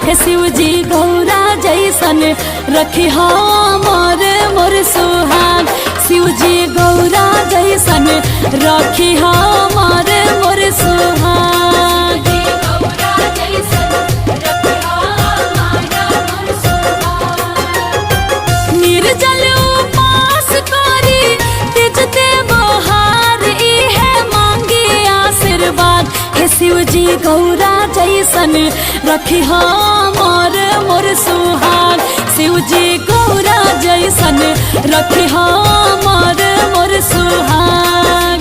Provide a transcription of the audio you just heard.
हे शिव जी गौरा जैसन रखी हमर मोर सुहाग। शिव जी गौरा जैसन रखी हमर मोर सुहाग। निर्जल उपास करी तिजते बहार इहे मांगी आशीर्वाद। हे शिव जी गौरा जैसन रखी हमर मोर सुहाग। शिव जी गौरा जैसन रखी हमर मोर सुहाग।